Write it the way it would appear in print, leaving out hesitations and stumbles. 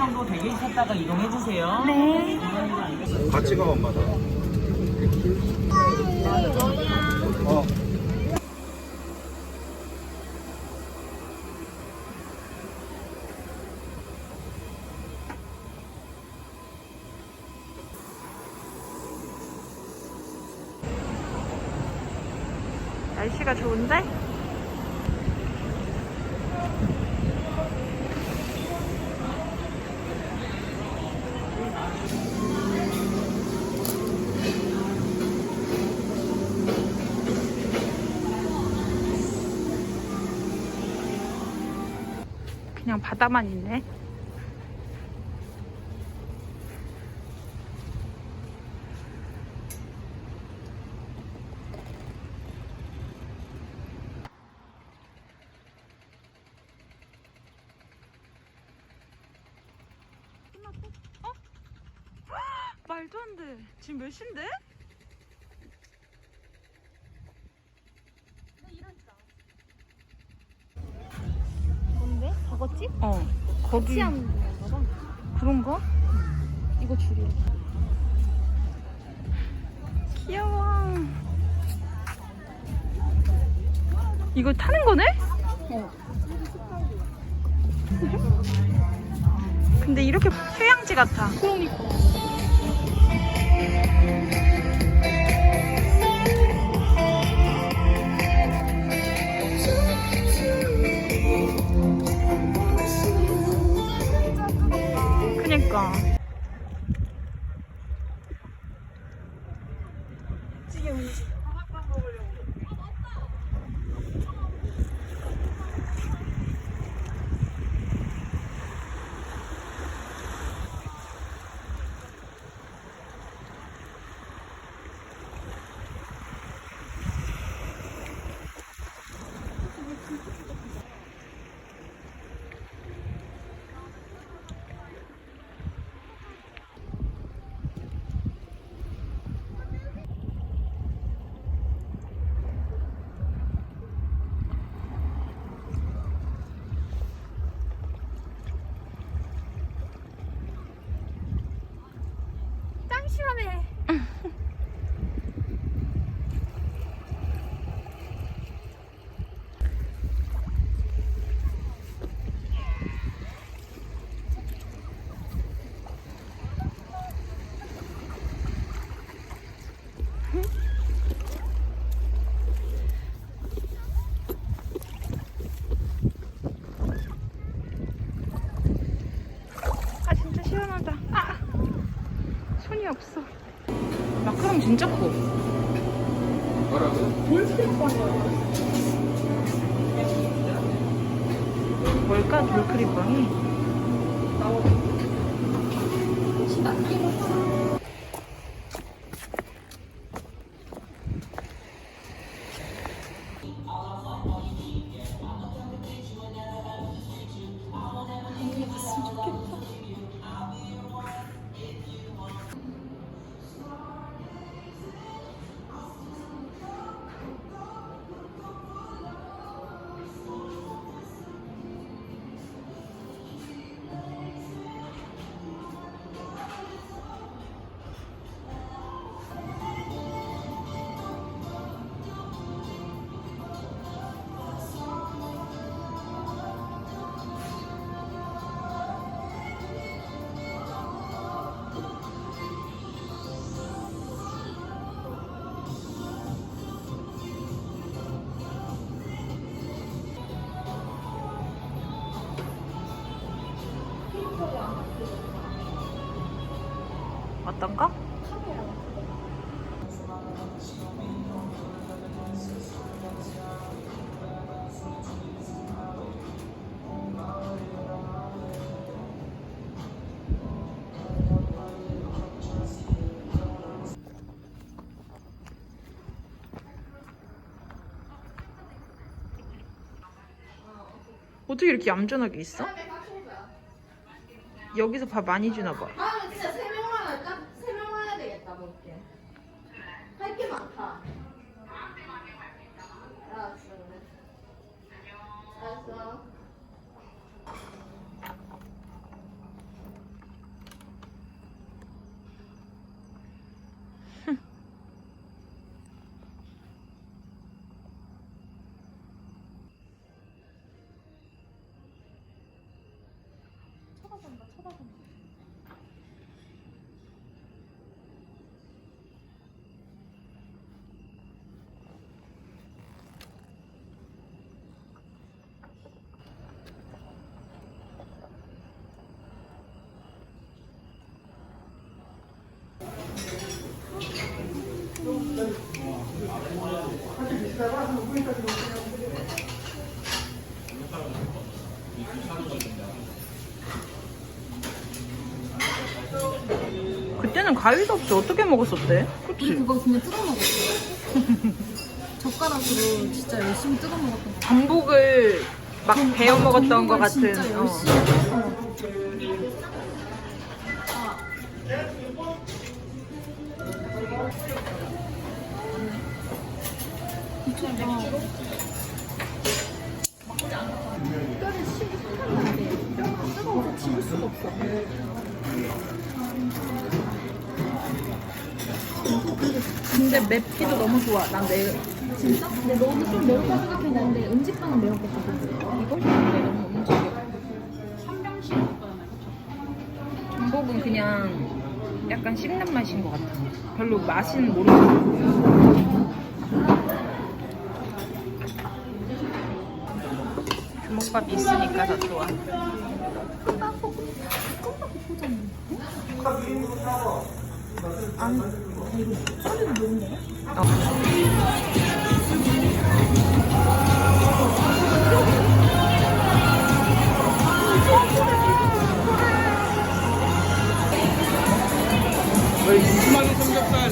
정도 대기하셨다가 이동해주세요. 네. 같이 가 엄마다. 어. 날씨가 좋은데? 그냥 바다만 있네. 어? 말도 안 돼. 지금 몇 시인데? 뭔데? 저거지? 어. 거기 치하는 건가 봐. 그런가? 이거 줄이야. 귀여워. 이거 타는 거네? 어. 근데 이렇게 휴양지 같아. 그러니까. 그니까. 짱 시원해. 아 진짜 시원하다. 아 손이 없어. 마카롱 진짜 커. 뭘까 돌크림빵이? 어떤가? 어떻게 이렇게 얌전하게 있어? 여기서 밥 많이 주나 봐. 아, 진짜 세 명만 할까? 세 명만 해야 되겠다, 볼게. 할 게 많다. 알았어. 알았어. 그때는 가위도 없이 어떻게 먹었었대? 그치? 그거 그냥 뜯어 먹었어. 젓가락으로 진짜 열심히 뜯어 먹었던 거. 전복을 막 베어 먹었던 것 같은. 진짜 열심히 뜯어 먹었어. 근데 맵기도 너무 좋아. 난 내. 진짜? 근데 너는 좀 매울 거 생각했는데 음식빵은 매울 것 같아. 이거? 너무 움직여. 전복은 그냥 약간 씹는 맛인 것 같아. 별로 맛은 모르겠어. 주먹밥이 있으니까 더 좋아. 심하게 삼겹살